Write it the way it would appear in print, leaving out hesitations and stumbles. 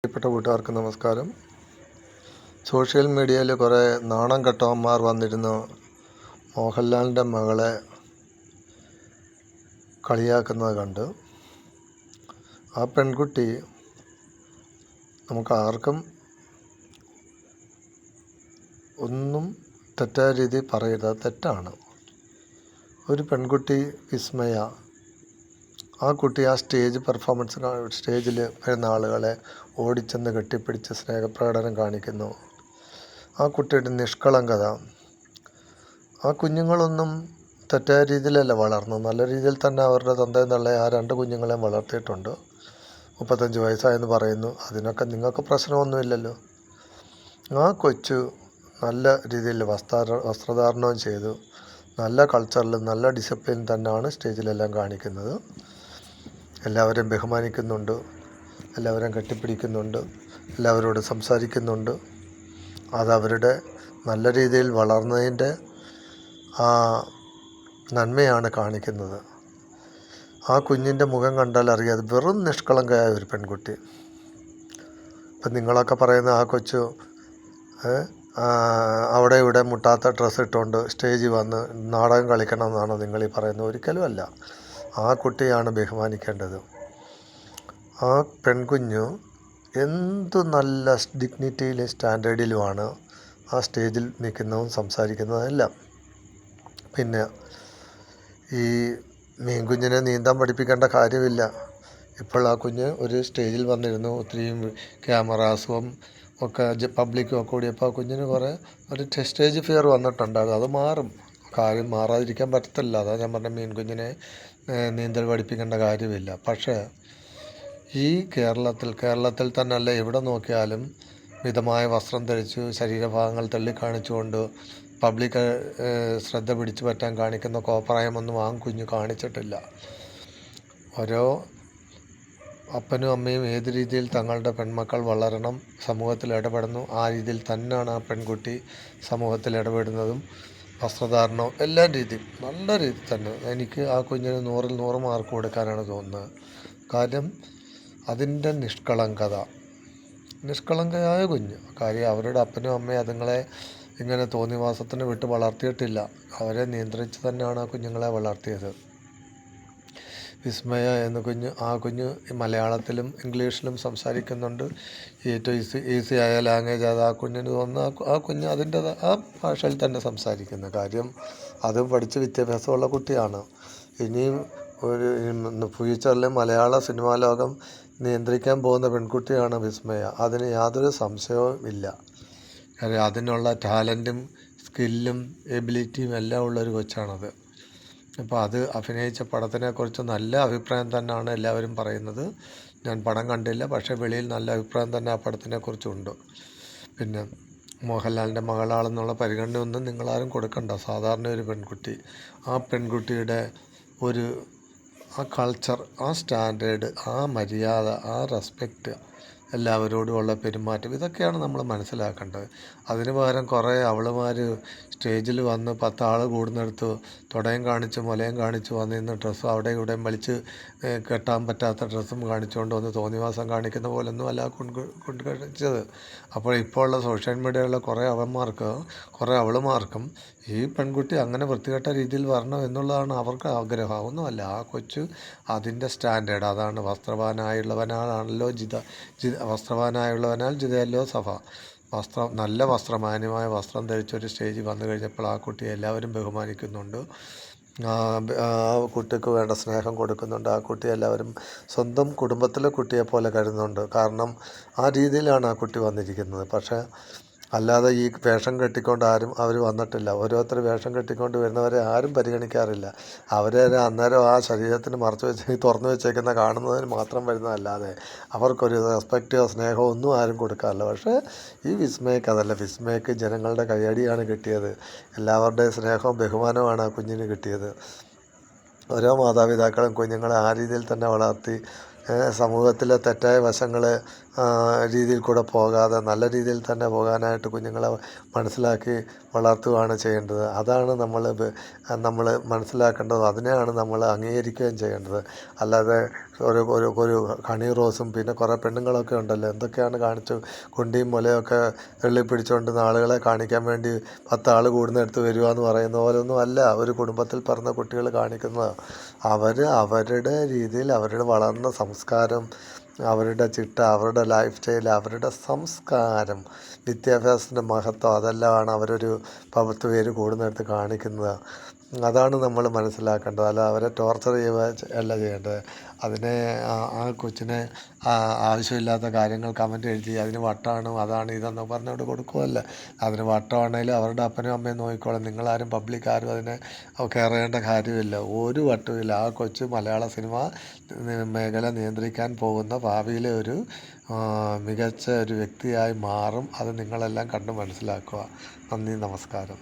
പ്രിയപ്പെട്ട കൂട്ടുകാർക്ക് നമസ്കാരം. സോഷ്യൽ മീഡിയയിൽ കുറേ നാണം കെട്ടവന്മാർ വന്നിരുന്നു മോഹൻലാലിൻ്റെ മകളെ കളിയാക്കുന്നത് കണ്ട്. ആ പെൺകുട്ടി നമുക്ക് ആർക്കും ഒന്നും തെറ്റായ രീതിയിൽ പറയരുത്, അത് തെറ്റാണ്. ഒരു പെൺകുട്ടി വിസ്മയ, ആ കുട്ടി ആ സ്റ്റേജിൽ വരുന്ന ആളുകളെ ഓടിച്ചെന്ന് കെട്ടിപ്പിടിച്ച് സ്നേഹപ്രകടനം കാണിക്കുന്നു. ആ കുട്ടിയുടെ നിഷ്കളങ്കത. ആ കുഞ്ഞുങ്ങളൊന്നും തെറ്റായ രീതിയിലല്ല വളർന്നു, നല്ല രീതിയിൽ തന്നെ അവരുടെ തന്തയും തള്ളയും ആ 2 കുഞ്ഞുങ്ങളെയും വളർത്തിയിട്ടുണ്ട്. 35 വയസ്സായെന്ന് പറയുന്നു. അതിനൊക്കെ നിങ്ങൾക്ക് പ്രശ്നമൊന്നുമില്ലല്ലോ. ആ കൊച്ചു നല്ല രീതിയിൽ വസ്ത്രധാരണവും ചെയ്തു, നല്ല കൾച്ചറിലും നല്ല ഡിസിപ്ലിൻ തന്നെയാണ് സ്റ്റേജിലെല്ലാം കാണിക്കുന്നത്. എല്ലാവരെയും ബഹുമാനിക്കുന്നുണ്ട്, എല്ലാവരെയും കെട്ടിപ്പിടിക്കുന്നുണ്ട്, എല്ലാവരോടും സംസാരിക്കുന്നുണ്ട്. അതവരുടെ നല്ല രീതിയിൽ വളർന്നതിൻ്റെ ആ നന്മയാണ് കാണിക്കുന്നത്. ആ കുഞ്ഞിൻ്റെ മുഖം കണ്ടാൽ അറിയാം, അത് വെറും നിഷ്കളങ്കയായ ഒരു പെൺകുട്ടി. ഇപ്പം നിങ്ങളൊക്കെ പറയുന്ന ആ കൊച്ചു അവിടെ ഇവിടെ മുട്ടാത്ത ഡ്രസ്സ് ഇട്ടുകൊണ്ട് സ്റ്റേജിൽ വന്ന് നാടകം കളിക്കണമെന്നാണോ നിങ്ങളീ പറയുന്നത്? ഒരിക്കലും അല്ല. ആ കുട്ടിയാണ് ബഹുമാനിക്കേണ്ടത്. ആ പെൺകുഞ്ഞു എന്തു നല്ല ഡിഗ്നിറ്റിയിലും സ്റ്റാൻഡേർഡിലുമാണ് ആ സ്റ്റേജിൽ നിൽക്കുന്നതും സംസാരിക്കുന്നതെല്ലാം. പിന്നെ ഈ മീൻകുഞ്ഞിനെ നീന്താൻ പഠിപ്പിക്കേണ്ട കാര്യമില്ല. ഇപ്പോൾ ആ കുഞ്ഞ് ഒരു സ്റ്റേജിൽ വന്നിരുന്നു, ഒത്തിരിയും ക്യാമറാസും ഒക്കെ പബ്ലിക്കും ഒക്കെ കൂടിയപ്പോൾ ആ കുഞ്ഞിന് ഒരു സ്റ്റേജ് ഫിയർ വന്നിട്ടുണ്ടായിരുന്നു. അത് മാറും, കാര്യം മാറാതിരിക്കാൻ പറ്റത്തില്ല. അതാ ഞാൻ പറഞ്ഞ മീൻകുഞ്ഞിനെ നീന്തൽ പഠിപ്പിക്കേണ്ട കാര്യമില്ല. പക്ഷേ ഈ കേരളത്തിൽ തന്നെ അല്ല, എവിടെ നോക്കിയാലും മിതമായ വസ്ത്രം ധരിച്ചു ശരീരഭാഗങ്ങൾ തള്ളിക്കാണിച്ചുകൊണ്ട് പബ്ലിക് ശ്രദ്ധ പിടിച്ചു പറ്റാൻ കാണിക്കുന്ന കോപ്രായമൊന്നും ആ കുഞ്ഞ് കാണിച്ചിട്ടില്ല. ഓരോ അപ്പനും അമ്മയും ഏത് രീതിയിൽ തങ്ങളുടെ പെൺമക്കൾ വളരണം, സമൂഹത്തിൽ ഇടപെടുന്നു, ആ രീതിയിൽ തന്നെയാണ് ആ പെൺകുട്ടി സമൂഹത്തിൽ ഇടപെടുന്നതും വസ്ത്രധാരണവും എല്ലാ രീതിയും നല്ല രീതിയിൽ തന്നെ. എനിക്ക് ആ കുഞ്ഞിന് 100-ൽ 100 മാർക്ക് കൊടുക്കാനാണ് തോന്നുന്നത്. കാര്യം അതിൻ്റെ നിഷ്കളങ്കയായ കുഞ്ഞ്. കാര്യം അവരുടെ അപ്പനും അമ്മയും അതുങ്ങളെ ഇങ്ങനെ തോന്നിവാസത്തിന് വിട്ട് വളർത്തിയിട്ടില്ല. അവരെ നിയന്ത്രിച്ച് തന്നെയാണ് ആ കുഞ്ഞുങ്ങളെ വളർത്തിയത്. വിസ്മയ എന്ന ആ കുഞ്ഞ് മലയാളത്തിലും ഇംഗ്ലീഷിലും സംസാരിക്കുന്നുണ്ട്. ഏറ്റവും ഈസിയായ ലാംഗ്വേജ് അത് ആ കുഞ്ഞിന് തോന്നുന്നു. ആ കുഞ്ഞ് അതിൻ്റെ ആ ഭാഷയിൽ തന്നെ സംസാരിക്കുന്ന കാര്യം അതും പഠിച്ച് വിദ്യാഭ്യാസമുള്ള കുട്ടിയാണ്. ഇനിയും ഫ്യൂച്ചറിൽ മലയാള സിനിമാ ലോകം നിയന്ത്രിക്കാൻ പോകുന്ന പെൺകുട്ടിയാണ് വിസ്മയ. അതിന് യാതൊരു സംശയവും ഇല്ല. കാര്യം അതിനുള്ള ടാലൻറ്റും സ്കില്ലും എബിലിറ്റിയും എല്ലാം ഉള്ളൊരു കൊച്ചാണത്. അപ്പോൾ അത് അഭിനയിച്ച പടത്തിനെക്കുറിച്ച് നല്ല അഭിപ്രായം തന്നെയാണ് എല്ലാവരും പറയുന്നത്. ഞാൻ പടം കണ്ടില്ല, പക്ഷേ വെളിയിൽ നല്ല അഭിപ്രായം തന്നെ ആ പടത്തിനെക്കുറിച്ചുണ്ട്. പിന്നെ മോഹൻലാലിൻ്റെ മകളാണെന്നുള്ള പരിഗണനയൊന്നും നിങ്ങളാരും കൊടുക്കണ്ട. സാധാരണ ഒരു പെൺകുട്ടി, ആ പെൺകുട്ടിയുടെ ആ കൾച്ചർ, ആ സ്റ്റാൻഡേർഡ്, ആ മര്യാദ, ആ റെസ്പെക്റ്റ്, എല്ലാവരോടുമുള്ള പെരുമാറ്റം, ഇതൊക്കെയാണ് നമ്മൾ മനസ്സിലാക്കേണ്ടത്. അതിന് പകരം കുറേ അവളുമാർ സ്റ്റേജിൽ വന്ന് 10 ആൾ കൂടുന്നിടത്ത് തുടയും കാണിച്ച് മുലയും കാണിച്ച് വന്നിരുന്ന ഡ്രസ്സും അവിടെ ഇവിടെയും വലിച്ച് കെട്ടാൻ പറ്റാത്ത ഡ്രസ്സും കാണിച്ചുകൊണ്ട് വന്ന് തോന്നിവാസം കാണിക്കുന്ന പോലൊന്നും അല്ല കൊണ്ട് കഴിച്ചത്. അപ്പോൾ ഇപ്പോൾ ഉള്ള സോഷ്യൽ മീഡിയയിലുള്ള കുറേ അവളുമാർക്കും ഈ പെൺകുട്ടി അങ്ങനെ വൃത്തികെട്ട രീതിയിൽ വരണം എന്നുള്ളതാണ് അവർക്ക് ആഗ്രഹം. ഒന്നുമല്ല, ആ കൊച്ചു അതിൻ്റെ സ്റ്റാൻഡേർഡ് അതാണ്. വസ്ത്രവാനായുള്ളവനാൽ ജിതയല്ലോ സഭ. നല്ല മാന്യമായ വസ്ത്രം ധരിച്ചൊരു സ്റ്റേജിൽ വന്നു കഴിഞ്ഞപ്പോൾ ആ കുട്ടിയെ എല്ലാവരും ബഹുമാനിക്കുന്നുണ്ട്. ആ കുട്ടിക്ക് വേണ്ട സ്നേഹം കൊടുക്കുന്നുണ്ട്. ആ കുട്ടി എല്ലാവരും സ്വന്തം കുടുംബത്തിലെ കുട്ടിയെപ്പോലെ കരുതുന്നുണ്ട്. കാരണം ആ രീതിയിലാണ് ആ കുട്ടി വന്നിരിക്കുന്നത്. പക്ഷേ അല്ലാതെ ഈ വേഷം കെട്ടിക്കൊണ്ട് അവർ വന്നിട്ടില്ല. ഓരോരുത്തർ വേഷം കെട്ടിക്കൊണ്ട് വരുന്നവരെ ആരും പരിഗണിക്കാറില്ല. അവരെ അന്നേരം ആ ശരീരത്തിന് തുറന്നു വെച്ചേക്കുന്ന കാണുന്നതിന് മാത്രം വരുന്നതല്ലാതെ അവർക്കൊരു റെസ്പെക്റ്റോ സ്നേഹമോ ഒന്നും ആരും കൊടുക്കാറില്ല. പക്ഷേ ഈ വിസ്മയക്ക് അതല്ല. വിസ്മയക്ക് ജനങ്ങളുടെ കയ്യടിയാണ് കിട്ടിയത്. എല്ലാവരുടെയും സ്നേഹവും ബഹുമാനവുമാണ് ആ കുഞ്ഞിന് കിട്ടിയത്. ഓരോ മാതാപിതാക്കളും കുഞ്ഞുങ്ങളെ ആ രീതിയിൽ തന്നെ വളർത്തി സമൂഹത്തിലെ തെറ്റായ രീതിയിൽ കൂടെ പോകാതെ നല്ല രീതിയിൽ തന്നെ പോകാനായിട്ട് കുഞ്ഞുങ്ങളെ മനസ്സിലാക്കി വളർത്തുകയാണ് ചെയ്യേണ്ടത്. അതാണ് നമ്മൾ മനസ്സിലാക്കേണ്ടത്. അതിനെയാണ് നമ്മൾ അംഗീകരിക്കുകയും ചെയ്യേണ്ടത്. അല്ലാതെ ഒരു ഹണി റോസും പിന്നെ കുറേ പെണ്ണുങ്ങളൊക്കെ ഉണ്ടല്ലോ, എന്തൊക്കെയാണ് കാണിച്ചു കുണ്ടിയും മുലയൊക്കെ പിടിച്ചുകൊണ്ട് ആളുകളെ കാണിക്കാൻ വേണ്ടി 10 ആൾ കൂടുന്നിടത്ത് വരിക എന്ന് പറയുന്ന പോലൊന്നും അല്ല ഒരു കുടുംബത്തിൽ പിറന്ന കുട്ടികൾ കാണിക്കുന്നത്. അവരുടെ രീതിയിൽ അവരുടെ വളർന്ന സംസ്കാരം, അവരുടെ ചിട്ട, അവരുടെ ലൈഫ് സ്റ്റൈൽ, അവരുടെ സംസ്കാരം, വിദ്യാഭ്യാസത്തിൻ്റെ മഹത്വം, അതെല്ലാമാണ് അവരൊരു 10 പേര് കൂടുന്നിടത്ത് കാണിക്കുന്നത്. അതാണ് നമ്മൾ മനസ്സിലാക്കേണ്ടത്. അല്ല അവരെ ടോർച്ചർ ചെയ്യുക അല്ല ചെയ്യേണ്ടത്. അതിനെ ആ കൊച്ചിനെ ആവശ്യമില്ലാത്ത കാര്യങ്ങൾ കമൻ്റ് എഴുതി അതിന് വട്ടാണ് അതാണ് ഇതെന്ന് പറഞ്ഞുകൊണ്ട് കൊടുക്കുകയല്ല. അതിന് വട്ടമാണെങ്കിലും അവരുടെ അപ്പനും അമ്മയും നോക്കിക്കോളും. നിങ്ങളാരും പബ്ലിക് ആരും അതിനെ കെയർ ചെയ്യേണ്ട കാര്യമില്ല. ഒരു വട്ടുമില്ല. ആ കൊച്ച് മലയാള സിനിമ മേഖല നിയന്ത്രിക്കാൻ പോകുന്ന ഭാവിയിലെ ഒരു മികച്ച ഒരു വ്യക്തിയായി മാറും. അത് നിങ്ങളെല്ലാം കണ്ട് മനസ്സിലാക്കുക. നന്ദി, നമസ്കാരം.